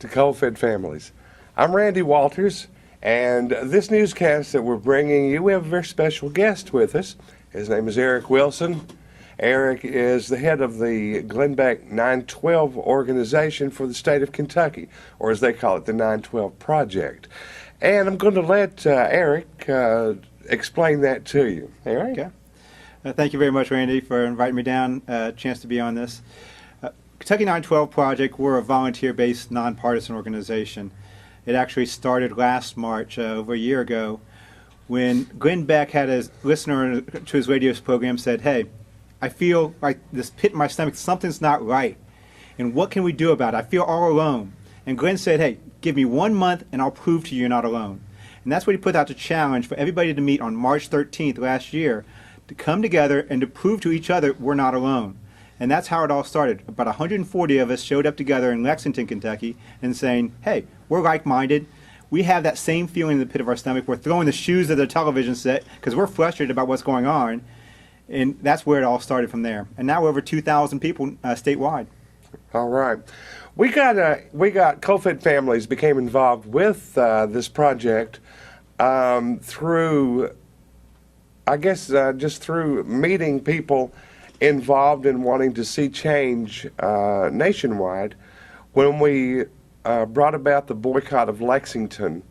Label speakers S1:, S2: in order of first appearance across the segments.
S1: to coal-fed families. I'm Randy Walters, and this newscast that we're bringing you, we have a very special guest with us. His name is Eric Wilson. Eric is the head of the Glenn Beck 912 organization for the state of Kentucky, or as they call it, the 912 Project. And I'm going to let Eric explain that to you. Eric?
S2: Okay. Thank you very much, Randy, for inviting me down, a chance to be on this. Kentucky 912 Project, we're a volunteer-based, nonpartisan organization. It actually started last March, over a year ago, when Glenn Beck had a listener to his radio program said, "Hey, I feel like this pit in my stomach, something's not right. And what can we do about it? I feel all alone." And Glenn said, "Hey, give me 1 month and I'll prove to you you're not alone." And that's what he put out the challenge for everybody to meet on March 13th last year, to come together and to prove to each other we're not alone. And that's how it all started. About 140 of us showed up together in Lexington, Kentucky, and saying, "Hey, we're like-minded. We have that same feeling in the pit of our stomach. We're throwing the shoes at the television set because we're frustrated about what's going on." And that's where it all started from there. And now over 2,000 people statewide.
S1: All right. We got coal-fed families became involved with this project through, I guess, just through meeting people involved in wanting to see change nationwide. When we brought about the boycott of Lexington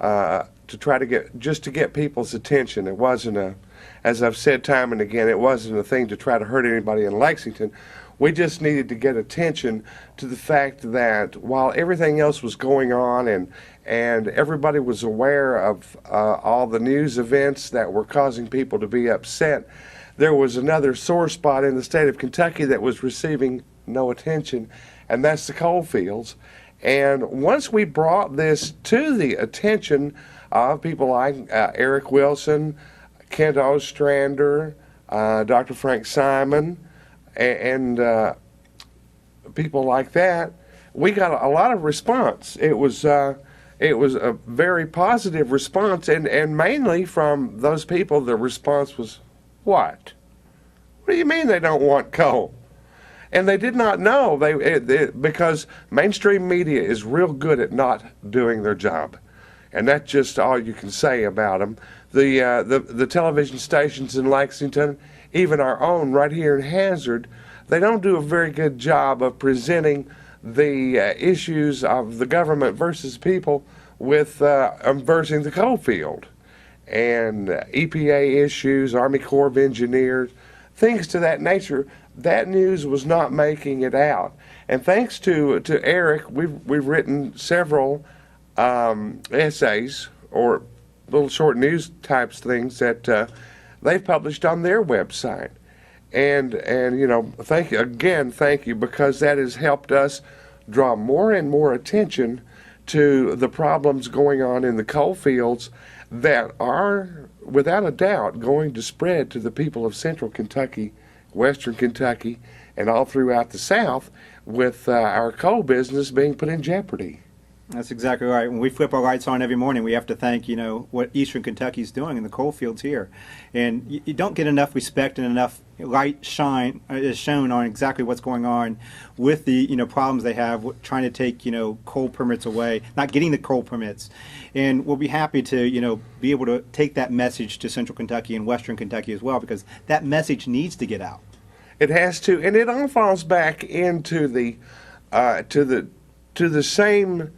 S1: to try to get people's attention, it wasn't as I've said time and again, it wasn't a thing to try to hurt anybody in Lexington. We just needed to get attention to the fact that while everything else was going on and everybody was aware of all the news events that were causing people to be upset, there was another sore spot in the state of Kentucky that was receiving no attention, and that's the coal fields. And once we brought this to the attention of people like Eric Wilson, Kent Ostrander, Dr. Frank Simon, and people like that, we got a lot of response. It was a very positive response, and mainly from those people, the response was, "What? What do you mean they don't want coal?" And they did not know, because mainstream media is real good at not doing their job. And that's just all you can say about them. The television stations in Lexington, even our own right here in Hazard, they don't do a very good job of presenting the issues of the government versus people with versus the coal field. And EPA issues, Army Corps of Engineers, things to that nature. That news was not making it out. And thanks to Eric, we've written several essays or little short news types things that they've published on their website. And you know, thank you, because that has helped us draw more and more attention to the problems going on in the coal fields that are, without a doubt, going to spread to the people of central Kentucky, western Kentucky, and all throughout the South, with our coal business being put in jeopardy.
S2: That's exactly right. When we flip our lights on every morning, we have to thank, what Eastern Kentucky is doing in the coal fields here. And you don't get enough respect and enough light is shown on exactly what's going on with the, problems they have trying to take, coal permits away, not getting the coal permits. And we'll be happy to, be able to take that message to Central Kentucky and Western Kentucky as well, because that message needs to get out.
S1: It has to, and it all falls back into the to the same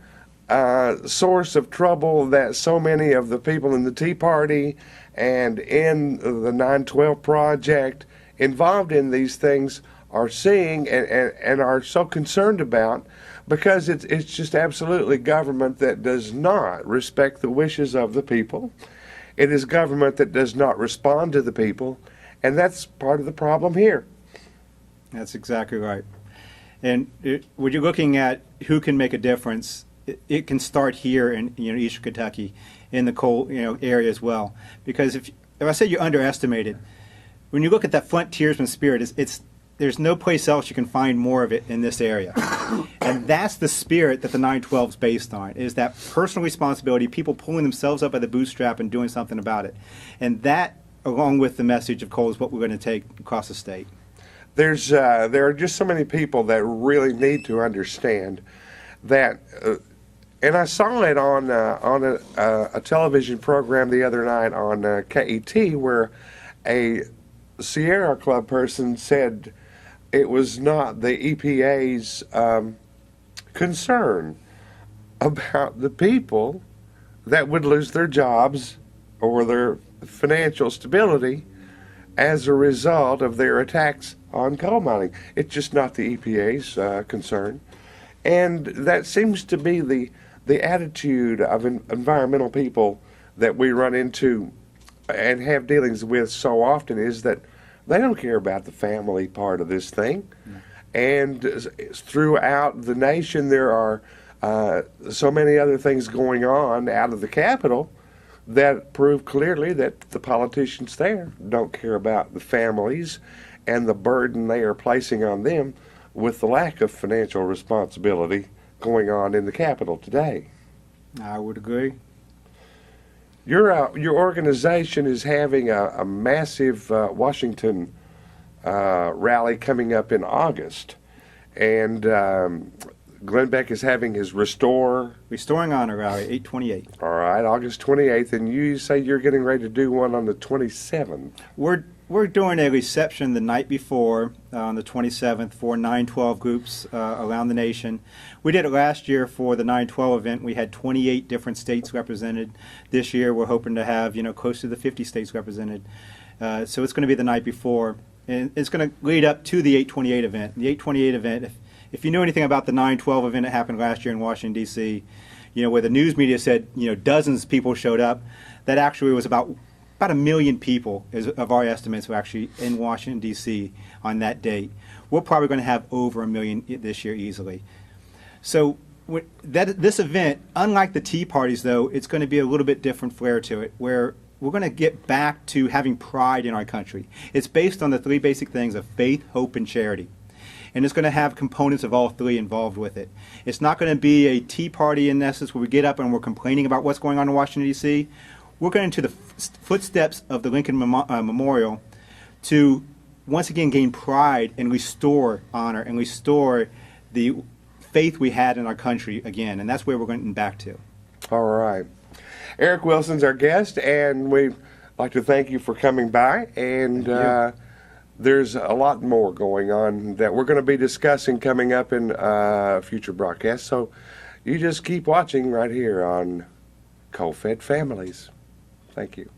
S1: source of trouble that so many of the people in the Tea Party and in the 912 Project involved in these things are seeing and are so concerned about, because it's just absolutely government that does not respect the wishes of the people. It is government that does not respond to the people, and that's part of the problem here.
S2: That's exactly right. And when you're looking at who can make a difference, it can start here in Eastern Kentucky, in the coal area as well. Because if I say you're underestimated, when you look at that frontiersman spirit, there's no place else you can find more of it in this area. And that's the spirit that the 912 is based on, is that personal responsibility, people pulling themselves up by the bootstrap and doing something about it. And that, along with the message of coal, is what we're going to take across the state.
S1: There are just so many people that really need to understand that, and I saw it on a television program the other night on KET, where a Sierra Club person said it was not the EPA's concern about the people that would lose their jobs or their financial stability as a result of their attacks on coal mining. It's just not the EPA's concern. And that seems to be the attitude of environmental people that we run into and have dealings with so often, is that they don't care about the family part of this thing. No. And throughout the nation, there are so many other things going on out of the Capitol that prove clearly that the politicians there don't care about the families and the burden they are placing on them with the lack of financial responsibility going on in the Capitol today.
S2: I would agree.
S1: Your organization is having a massive Washington rally coming up in August, and Glenn Beck is having his
S2: Restoring Honor Rally, 8/28.
S1: All right, August 28th, and you say you're getting ready to do one on the 27th.
S2: We're doing a reception the night before, on the 27th, for 9/12 groups around the nation. We did it last year for the 9/12 event. We had 28 different states represented. This year we're hoping to have, close to the 50 states represented. So it's going to be the night before. And it's going to lead up to the 8/28 event. The 8/28 event, if you know anything about the 9/12 event that happened last year in Washington, D.C., where the news media said, dozens of people showed up, that actually was about 1 million people, of our estimates, were actually in Washington, D.C. on that date. We're probably going to have over 1 million this year easily. So this event, unlike the Tea Parties, though, it's going to be a little bit different flair to it, where we're going to get back to having pride in our country. It's based on the 3 basic things of faith, hope, and charity. And it's going to have components of all 3 involved with it. It's not going to be a Tea Party in essence where we get up and we're complaining about what's going on in Washington, D.C. We're going into the footsteps of the Lincoln Memorial to once again gain pride and restore honor and restore the faith we had in our country again. And that's where we're going back to.
S1: All right. Eric Wilson's our guest, and we'd like to thank you for coming by. And there's a lot more going on that we're going to be discussing coming up in future broadcasts. So you just keep watching right here on Coal-Fed Families. Thank you.